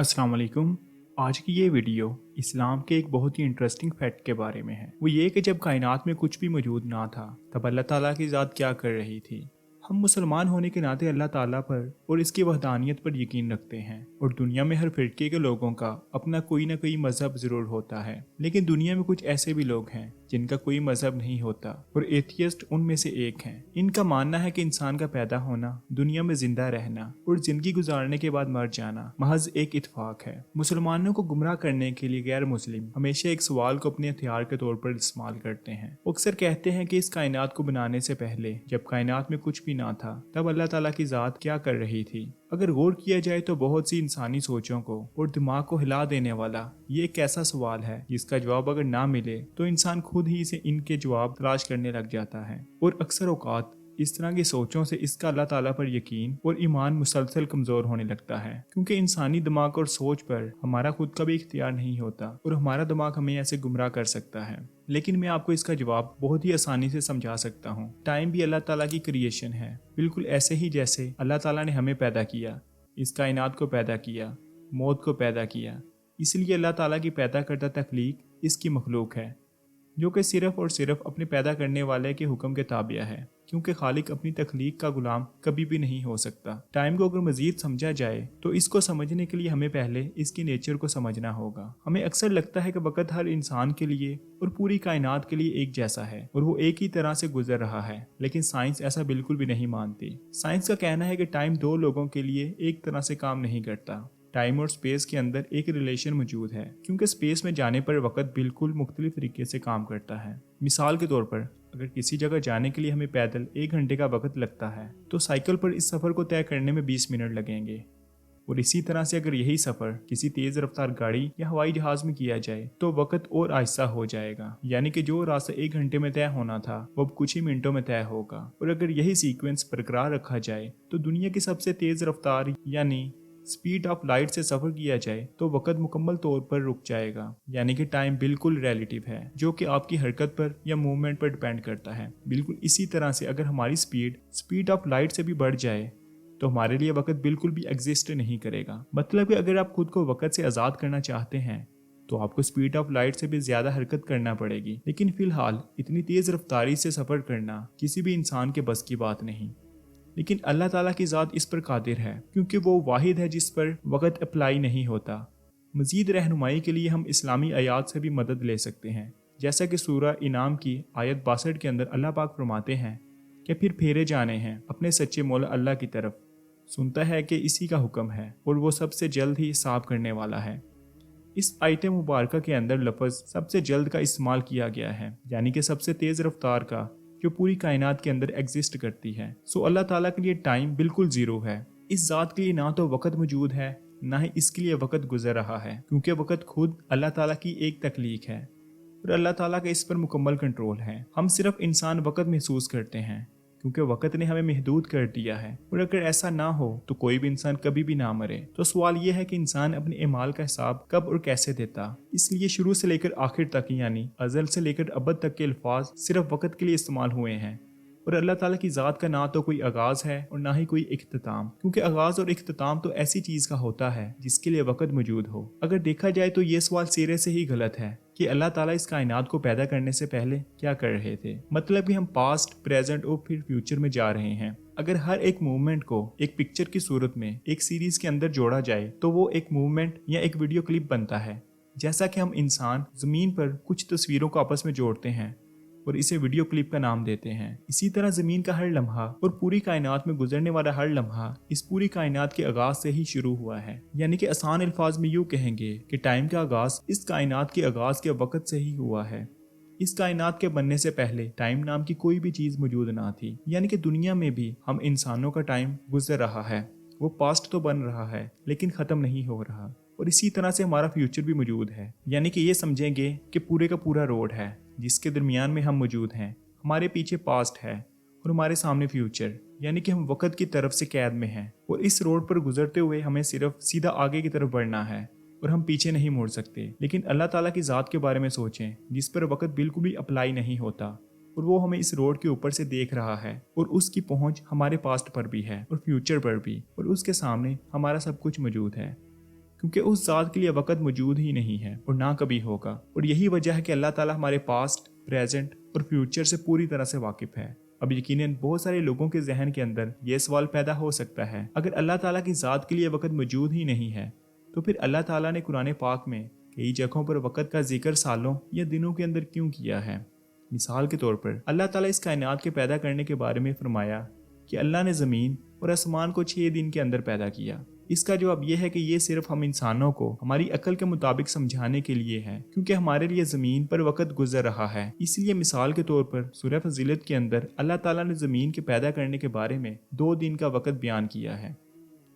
अस्सलाम वालेकुम। आज की ये वीडियो इस्लाम के एक बहुत ही इंटरेस्टिंग फैक्ट के बारे में है। वो ये कि जब कायनात में कुछ भी मौजूद ना था तब अल्लाह ताला की ज़ात क्या कर रही थी। हम मुसलमान होने के नाते अल्लाह ताला पर और इसकी वहदानियत पर यकीन रखते हैं और दुनिया में हर फिरके के लोगों का अपना कोई ना कोई मजहब ज़रूर होता है, लेकिन दुनिया में कुछ ऐसे भी लोग हैं जिनका कोई मजहब नहीं होता और एथियस्ट उनमें से एक हैं। इनका मानना है कि इंसान का पैदा होना, दुनिया में जिंदा रहना और जिंदगी गुजारने के बाद मर जाना महज एक इत्फाक है। मुसलमानों को गुमराह करने के लिए गैर मुस्लिम हमेशा एक सवाल को अपने हथियार के तौर पर इस्तेमाल करते हैं। वो अक्सर कहते हैं कि इस कायनात को बनाने से पहले जब कायनात में कुछ भी ना था तब अल्लाह ताला की ज़ात क्या कर रही थी। अगर गौर किया जाए तो बहुत सी इंसानी सोचों को और दिमाग को हिला देने वाला ये एक ऐसा सवाल है जिसका जवाब अगर ना मिले तो इंसान खुद ही से इनके जवाब तलाश करने लग जाता है और अक्सर औकात इस तरह की सोचों से इसका अल्लाह ताला पर यकीन और ईमान मुसलसल कमज़ोर होने लगता है, क्योंकि इंसानी दिमाग और सोच पर हमारा खुद का भी इख्तियार नहीं होता और हमारा दिमाग हमें ऐसे गुमराह कर सकता है। लेकिन मैं आपको इसका जवाब बहुत ही आसानी से समझा सकता हूँ। टाइम भी अल्लाह ताला की क्रिएशन है, बिल्कुल ऐसे ही जैसे अल्लाह ताला ने हमें पैदा किया, इस कायनात को पैदा किया, मौत को पैदा किया। इसलिए अल्लाह ताला की पैदा करदा तख्लीक इसकी मखलूक है जो कि सिर्फ और सिर्फ अपने पैदा करने वाले के हुक्म के ताबिया है, क्योंकि खालिक अपनी तख्लीक का गुलाम कभी भी नहीं हो सकता। टाइम को अगर मजीद समझा जाए तो इसको समझने के लिए हमें पहले इसकी नेचर को समझना होगा। हमें अक्सर लगता है कि वक्त हर इंसान के लिए और पूरी कायनात के लिए एक जैसा है और वो एक ही तरह से गुजर रहा है, लेकिन साइंस ऐसा बिल्कुल भी नहीं मानती। साइंस का कहना है कि टाइम दो लोगों के लिए एक तरह से काम नहीं करता। टाइम और स्पेस के अंदर एक रिलेशन मौजूद है, क्योंकि स्पेस में जाने पर वक्त बिल्कुल मुख्तलिफ तरीके से काम करता है। मिसाल के तौर पर अगर किसी जगह जाने के लिए हमें पैदल 1 घंटे का वक्त लगता है तो साइकिल पर इस सफ़र को तय करने में 20 मिनट लगेंगे। और इसी तरह से अगर यही सफ़र किसी तेज़ रफ्तार गाड़ी या हवाई जहाज़ में किया जाए तो वक्त और आहिस्ता हो जाएगा, यानी कि जो रास्ता 1 घंटे में तय होना था वो अब कुछ ही मिनटों में तय होगा। और अगर यही सीक्वेंस बरकरार रखा जाए तो दुनिया की सबसे तेज़ रफ्तार यानी स्पीड ऑफ लाइट से सफर किया जाए तो वक्त मुकम्मल तौर पर रुक जाएगा, यानी कि टाइम बिल्कुल रिलेटिव है जो कि आपकी हरकत पर या मूवमेंट पर डिपेंड करता है। बिल्कुल इसी तरह से अगर हमारी स्पीड ऑफ लाइट से भी बढ़ जाए तो हमारे लिए वक्त बिल्कुल भी एग्जिस्ट नहीं करेगा। मतलब कि अगर आप खुद को वक्त से आज़ाद करना चाहते हैं तो आपको स्पीड ऑफ लाइट से भी ज्यादा हरकत करना पड़ेगी, लेकिन फिलहाल इतनी तेज रफ्तारी से सफर करना किसी भी इंसान के बस की बात नहीं। लेकिन अल्लाह ताला की ज़ात इस पर कादिर है, क्योंकि वो वाहिद है जिस पर वक़्त अप्लाई नहीं होता। मज़ीद रहनुमाई के लिए हम इस्लामी आयात से भी मदद ले सकते हैं, जैसा कि सूरह इनाम की आयत 62 के अंदर अल्लाह पाक फरमाते हैं कि फिर फेरे जाने हैं अपने सच्चे मौला अल्लाह की तरफ, सुनता है कि इसी का हुक्म है और वो सबसे जल्द ही हिसाब करने वाला है। इस आयत मुबारक के अंदर लफ्ज़ सबसे जल्द का इस्तेमाल किया गया है, यानी कि सबसे तेज़ रफ्तार का जो पूरी कायनात के अंदर एग्जिस्ट करती है। सो अल्लाह ताला के लिए टाइम बिल्कुल ज़ीरो है। इस ज़ात के लिए ना तो वक़्त मौजूद है ना ही इसके लिए वक़्त गुजर रहा है, क्योंकि वक़्त खुद अल्लाह ताला की एक तख्लीक है और अल्लाह ताला का इस पर मुकम्मल कंट्रोल है। हम सिर्फ इंसान वक़्त महसूस करते हैं क्योंकि वक़्त ने हमें महदूद कर दिया है, और अगर ऐसा ना हो तो कोई भी इंसान कभी भी ना मरे। तो सवाल यह है कि इंसान अपने अमाल का हिसाब कब और कैसे देता। इसलिए शुरू से लेकर आखिर तक, यानी अज़ल से लेकर अबद तक के अल्फाज सिर्फ वक़्त के लिए इस्तेमाल हुए हैं, और अल्लाह ताला की ज़ात का ना तो कोई आगाज़ है और ना ही कोई इख्तिताम, क्योंकि आगाज़ और इख्तिताम तो ऐसी चीज़ का होता है जिसके लिए वक़्त मौजूद हो। अगर देखा जाए तो ये सवाल सिरे से ही गलत है कि अल्लाह ताला इस कायनात को पैदा करने से पहले क्या कर रहे थे। मतलब कि हम पास्ट, प्रेजेंट और फिर फ्यूचर में जा रहे हैं। अगर हर एक मूवमेंट को एक पिक्चर की सूरत में एक सीरीज के अंदर जोड़ा जाए तो वो एक मूवमेंट या एक वीडियो क्लिप बनता है। जैसा कि हम इंसान ज़मीन पर कुछ तस्वीरों को आपस में जोड़ते हैं और इसे वीडियो क्लिप का नाम देते हैं, इसी तरह ज़मीन का हर लम्हा और पूरी कायनात में गुजरने वाला हर लम्हा इस पूरी कायनात के आगाज से ही शुरू हुआ है। यानी कि आसान अल्फाज में यूँ कहेंगे कि टाइम का आगाज इस कायनात के आगाज के वक़्त से ही हुआ है। इस कायनात के बनने से पहले टाइम नाम की कोई भी चीज़ मौजूद ना थी। यानी कि दुनिया में भी हम इंसानों का टाइम गुजर रहा है, वो पास्ट तो बन रहा है लेकिन ख़त्म नहीं हो रहा। और इसी तरह से हमारा फ्यूचर भी मौजूद है, यानी कि ये समझेंगे कि पूरे का पूरा रोड है जिसके दरमियान में हम मौजूद हैं। हमारे पीछे पास्ट है और हमारे सामने फ्यूचर, यानी कि हम वक़्त की तरफ से कैद में हैं और इस रोड पर गुजरते हुए हमें सिर्फ सीधा आगे की तरफ बढ़ना है और हम पीछे नहीं मुड़ सकते। लेकिन अल्लाह ताला की ज़ात के बारे में सोचें जिस पर वक़्त बिल्कुल भी अप्लाई नहीं होता और वो हमें इस रोड के ऊपर से देख रहा है और उसकी पहुंच हमारे पास्ट पर भी है और फ्यूचर पर भी, और उसके सामने हमारा सब कुछ मौजूद है। क्योंकि उस ज़ात के लिए वक़्त मौजूद ही नहीं है और ना कभी होगा। और यही वजह है कि अल्लाह ताला हमारे पास्ट, प्रेजेंट और फ्यूचर से पूरी तरह से वाकिफ़ है। अब यकीनन बहुत सारे लोगों के जहन के अंदर ये सवाल पैदा हो सकता है, अगर अल्लाह ताला की ज़ात के लिए वक़्त मौजूद ही नहीं है तो फिर अल्लाह ताला ने कुरान पाक में कई जगहों पर वक़्त का जिक्र सालों या दिनों के अंदर क्यों किया है। मिसाल के तौर पर अल्लाह ताला इस कायनात के पैदा करने के बारे में फरमाया कि अल्लाह ने ज़मीन और आसमान को 6 दिन के अंदर पैदा किया। इसका जवाब यह है कि ये सिर्फ हम इंसानों को हमारी अक्ल के मुताबिक समझाने के लिए है, क्योंकि हमारे लिए ज़मीन पर वक़्त गुजर रहा है। इसलिए मिसाल के तौर पर सूरह फजीलत के अंदर अल्लाह ताला ने ज़मीन के पैदा करने के बारे में 2 दिन का वक़्त बयान किया है,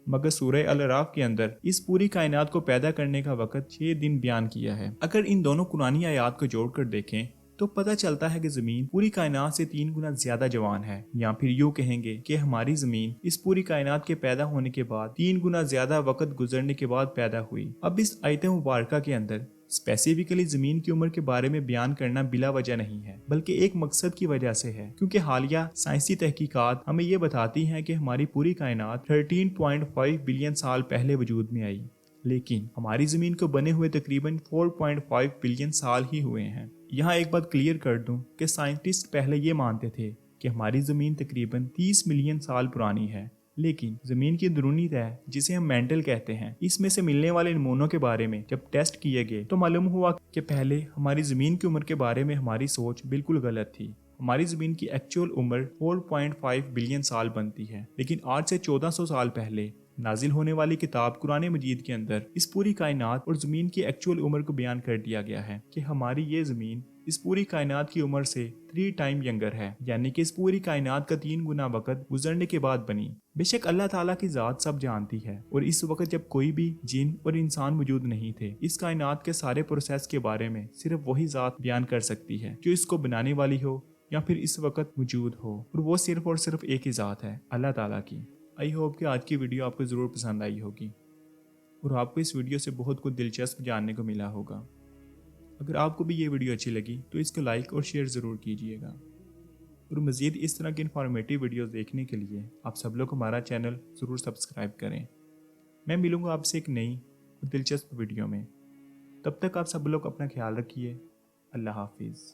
मगर सूरह अल-अराफ के अंदर इस पूरी कायनात को पैदा करने का वक़्त 6 दिन बयान किया है। अगर इन दोनों कुरानी आयात को जोड़कर देखें तो पता चलता है कि ज़मीन पूरी कायनात से 3 गुना ज्यादा जवान है, या फिर यूँ कहेंगे कि हमारी ज़मीन इस पूरी कायनात के पैदा होने के बाद 3 गुना ज्यादा वक़्त गुजरने के बाद पैदा हुई। अब इस आयत मुबारका के अंदर स्पेसिफिकली ज़मीन की उम्र के बारे में बयान करना बिला वजह नहीं है, बल्कि एक मकसद की वजह से है, क्योंकि हालिया साइंसी तहकीकात हमें ये बताती हैं कि हमारी पूरी कायनात 13.5 बिलियन साल पहले वजूद में आई, लेकिन हमारी ज़मीन को बने हुए तकरीबन 4.5 बिलियन साल ही हुए हैं। यहाँ एक बात क्लियर कर दूं कि साइंटिस्ट पहले ये मानते थे कि हमारी ज़मीन तकरीबन 30 मिलियन साल पुरानी है, लेकिन ज़मीन की अंदरूनी तह, जिसे हम मेंटल कहते हैं, इसमें से मिलने वाले नमूनों के बारे में जब टेस्ट किए गए तो मालूम हुआ कि पहले हमारी ज़मीन की उम्र के बारे में हमारी सोच बिल्कुल गलत थी। हमारी ज़मीन की एक्चुअल उम्र 4.5 बिलियन साल बनती है, लेकिन आज से 1400 साल पहले नाजिल होने वाली किताब कुरान मजीद के अंदर इस पूरी कायनात और ज़मीन की एक्चुअल उम्र को बयान कर दिया गया है कि हमारी ये ज़मीन इस पूरी कायनात की उम्र से 3 टाइम यंगर है, यानी कि इस पूरी कायनात का 3 गुना वक़्त गुजरने के बाद बनी। बेशक अल्लाह ताला की ज़ात सब जानती है, और इस वक्त जब कोई भी जिन और इंसान मौजूद नहीं थे, इस कायनात के सारे प्रोसेस के बारे में सिर्फ वही ज़ात बयान कर सकती है जो इसको बनाने वाली हो या फिर इस वक्त मौजूद हो, और वो सिर्फ और सिर्फ एक ही ज़ात है, अल्लाह ताला की। आई होप कि आज की वीडियो आपको ज़रूर पसंद आई होगी और आपको इस वीडियो से बहुत कुछ दिलचस्प जानने को मिला होगा। अगर आपको भी ये वीडियो अच्छी लगी तो इसको लाइक और शेयर ज़रूर कीजिएगा, और मज़ीद इस तरह की इन्फॉर्मेटिव वीडियोस देखने के लिए आप सब लोग हमारा चैनल ज़रूर सब्सक्राइब करें। मैं मिलूँगा आपसे एक नई और दिलचस्प वीडियो में। तब तक आप सब लोग अपना ख्याल रखिए। अल्लाह हाफिज़।